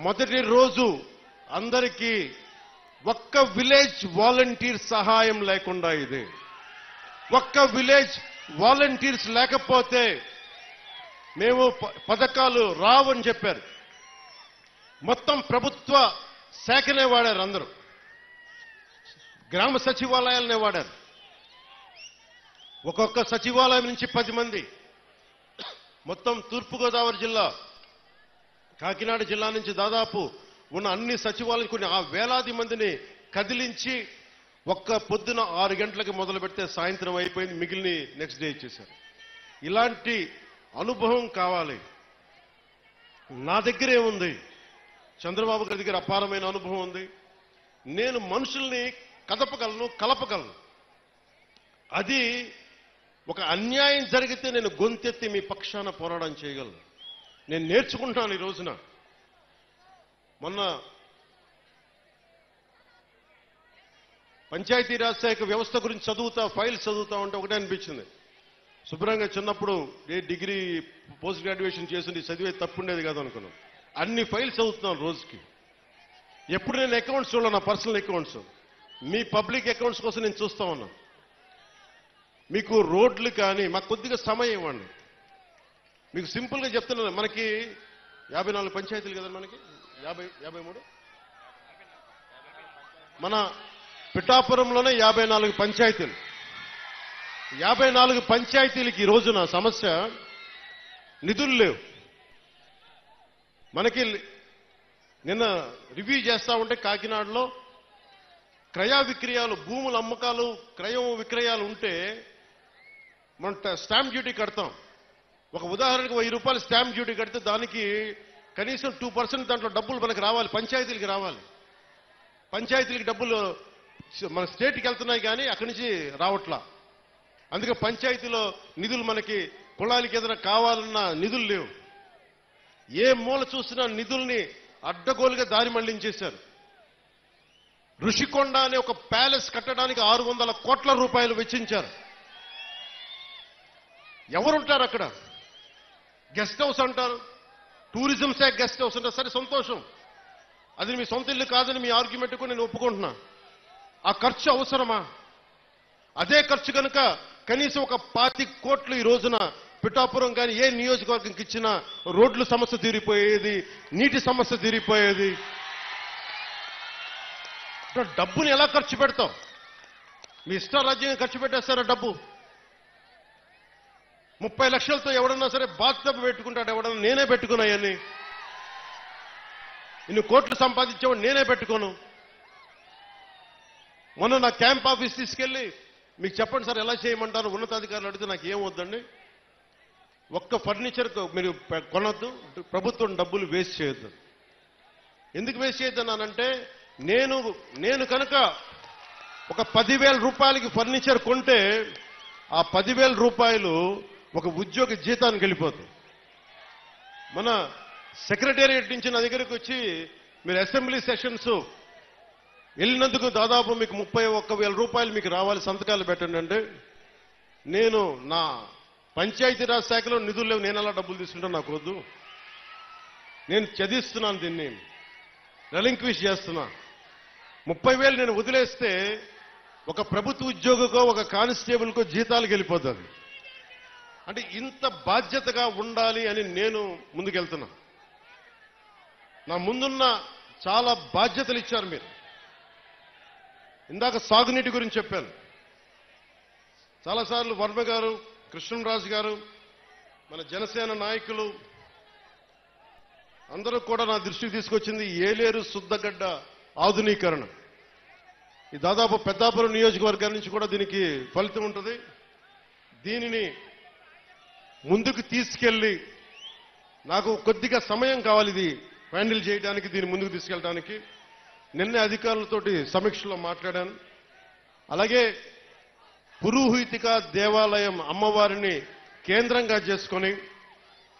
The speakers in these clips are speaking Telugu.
మొదటి రోజు అందరికీ ఒక్క విలేజ్ వాలంటీర్ సహాయం లేకుండా ఇది. ఒక్క విలేజ్ వాలంటీర్స్ లేకపోతే మేము పథకాలు రావని చెప్పారు. మొత్తం ప్రభుత్వ శాఖనే వాడారు, అందరూ గ్రామ సచివాలయాలనే వాడారు. ఒక్కొక్క సచివాలయం నుంచి 10 మంది. మొత్తం తూర్పుగోదావరి జిల్లా, కాకినాడ జిల్లా నుంచి దాదాపు ఉన్న అన్ని సచివాలయం కొన్ని వేలాది మందిని కదిలించి ఒక్క పొద్దున 6 గంటలకు మొదలు పెడితే సాయంత్రం అయిపోయింది, మిగిలిన నెక్స్ట్ డే ఇచ్చేశారు. ఇలాంటి అనుభవం కావాలి. నా దగ్గరే ఉంది, చంద్రబాబు గారి దగ్గర అపారమైన అనుభవం ఉంది. నేను మనుషుల్ని కదపగలను, కలపగలను. అది ఒక అన్యాయం జరిగితే నేను గొంతెత్తి మీ పక్షాన పోరాటం చేయగలను. నేను నేర్చుకుంటాను ఈ రోజున. మొన్న పంచాయతీరాజ్ శాఖ వ్యవస్థ గురించి ఫైల్స్ చదువుతా ఉంటే ఒకటే అనిపించింది. శుభ్రంగా చిన్నప్పుడు డిగ్రీ పోస్ట్ గ్రాడ్యుయేషన్ చేసి చదివే తప్పుండేది కాదు అనుకున్నాను. అన్ని ఫైల్స్ చదువుతున్నాను రోజుకి. ఎప్పుడు నేను అకౌంట్స్ చూడాలి, నా పర్సనల్ అకౌంట్స్, మీ పబ్లిక్ అకౌంట్స్ కోసం నేను చూస్తా ఉన్నాను. మీకు రోడ్లు కానీ మాకు కొద్దిగా సమయం ఇవ్వండి. మీకు సింపుల్గా చెప్తున్నాను, మనకి 54 పంచాయతీలు కదా, మనకి 53 మన పిఠాపురంలోనే 54 పంచాయతీలు. 54 పంచాయతీలకి ఈ రోజున సమస్య నిధులు లేవు. మనకి నిన్న రివ్యూ చేస్తా ఉంటే కాకినాడలో క్రయ విక్రయాలు, భూముల అమ్మకాలు, క్రయం విక్రయాలు ఉంటే మనం స్టాంప్ డ్యూటీ కడతాం. ఒక ఉదాహరణకు 1000 రూపాయలు స్టాంప్ డ్యూటీ కడితే దానికి కనీసం 2% దాంట్లో డబ్బులు మనకు రావాలి, పంచాయతీలకి రావాలి. పంచాయతీలకి డబ్బులు మన స్టేట్కి వెళ్తున్నాయి కానీ అక్కడి నుంచి రావట్లా. అందుకే పంచాయతీలో నిధులు మనకి కులాలకి ఏదైనా కావాలన్నా నిధులు లేవు. ఏ మూల చూసినా నిధుల్ని అడ్డగోలుగా దారి మళ్లించేశారు. ఋషికొండ అనే ఒక ప్యాలెస్ కట్టడానికి 600 కోట్ల రూపాయలు వెచ్చించారు. ఎవరుంటారు అక్కడ? గెస్ట్ హౌస్ అంటారు, టూరిజం శాఖ గెస్ట్ హౌస్ అంటారు. సరే, సంతోషం, అది మీ సొంత ఇల్లు కాదని మీ ఆర్గ్యుమెంట్ కూడా నేను ఒప్పుకుంటున్నా. ఆ ఖర్చు అవసరమా? అదే ఖర్చు కనుక కనీసం ఒక 25 కోట్లు ఈ రోజున పిఠాపురం కానీ ఏ నియోజకవర్గంకి ఇచ్చినా రోడ్ల సమస్య తీరిపోయేది, నీటి సమస్య తీరిపోయేది. డబ్బుని ఎలా ఖర్చు పెడతాం? మీ ఇష్టారాజ్యంగా ఖర్చు పెట్టేస్తారా డబ్బు? 30 లక్షలతో ఎవడన్నా సరే బాత్టబ్ పెట్టుకుంటాడు, ఎవడన్నా నేనే పెట్టుకున్నాయని. ఇన్ని కోట్లు సంపాదించేవాడు నేనే పెట్టుకోను. మొన్న నా క్యాంప్ ఆఫీస్ తీసుకెళ్లి మీకు చెప్పండి సార్ ఎలా చేయమంటారు ఉన్నతాధికారులు అడిగితే నాకు ఏం వద్దండి, ఒక్క ఫర్నిచర్ మీరు కొనొద్దు, ప్రభుత్వం డబ్బులు వేస్ట్ చేయొద్దు. ఎందుకు వేస్ట్ చేయొద్దన్నానంటే నేను కనుక ఒక 10,000 రూపాయలకి ఫర్నిచర్ కొంటే ఆ 10,000 రూపాయలు ఒక ఉద్యోగి జీతానికి వెళ్ళిపోతుంది. మన సెక్రటేరియట్ నుంచి నా దగ్గరకు వచ్చి మీరు అసెంబ్లీ సెషన్స్ వెళ్ళినందుకు దాదాపు మీకు 31,000 రూపాయలు మీకు రావాలి, సంతకాలు పెట్టండి అంటే, నేను నా పంచాయతీరాజ్ శాఖలో నిధులు లేవు, నేను అలా డబ్బులు తీసుకుంటాను, నాకు వద్దు. నేను చదివిస్తున్నాను, దీన్ని రెలింక్విష్ చేస్తున్నా. 30,000 నేను వదిలేస్తే ఒక ప్రభుత్వ ఉద్యోగికో ఒక కానిస్టేబుల్కో జీతాలకు వెళ్ళిపోతుంది. అంటే ఇంత బాధ్యతగా ఉండాలి అని నేను ముందుకెళ్తున్నా. నా ముందున్న చాలా బాధ్యతలు ఇచ్చారు మీరు. ఇందాక సాగునీటి గురించి చెప్పాను. చాలాసార్లు వర్మ గారు, కృష్ణరాజు గారు, మన జనసేన నాయకులు అందరూ కూడా నా దృష్టికి తీసుకొచ్చింది ఏలేరు శుద్ధగడ్డ ఆధునీకరణ. ఈ దాదాపు పెద్దాపురం నియోజకవర్గం నుంచి కూడా దీనికి ఫలితం ఉంటుంది. దీనిని ముందుకు తీసుకెళ్లి నాకు కొద్దిగా సమయం కావాలి ఇది హ్యాండిల్ చేయడానికి, దీన్ని ముందుకు తీసుకెళ్ళడానికి. నిన్నే అధికారులతోటి సమీక్షలో మాట్లాడాను. అలాగే పురోహితిక దేవాలయం అమ్మవారిని కేంద్రంగా చేసుకొని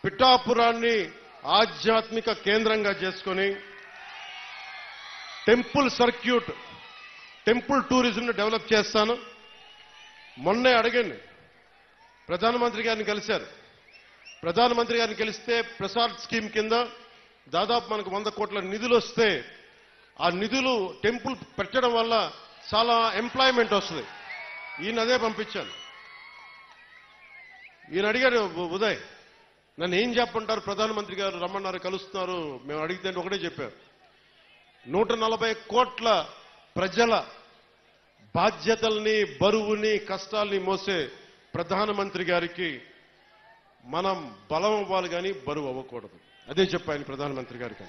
పిఠాపురాన్ని ఆధ్యాత్మిక కేంద్రంగా చేసుకొని టెంపుల్ సర్క్యూట్, టెంపుల్ టూరిజంను డెవలప్ చేస్తాను. మొన్నే అడిగాను, ప్రధానమంత్రి గారిని కలిశారు. ప్రధానమంత్రి గారిని కలిస్తే ప్రసాద్ స్కీమ్ కింద దాదాపు మనకు 100 కోట్ల నిధులు వస్తే ఆ నిధులు టెంపుల్ పెట్టడం వల్ల చాలా ఎంప్లాయ్మెంట్ వస్తుంది. ఈయన అదే పంపించాను. ఈయన అడిగారు, ఉదయ్ నన్ను ఏం చెప్పంటారు, ప్రధానమంత్రి గారు రమ్మన్నారు, కలుస్తున్నారు, మేము అడిగితే ఒకటే చెప్పారు, 140 కోట్ల ప్రజల బాధ్యతల్ని, బరువుని, కష్టాల్ని మోసే ప్రధానమంత్రి గారికి మనం బలం అవ్వాలి కానీ బరువు అవ్వకూడదు. అదే చెప్పాను ప్రధానమంత్రి గారికి.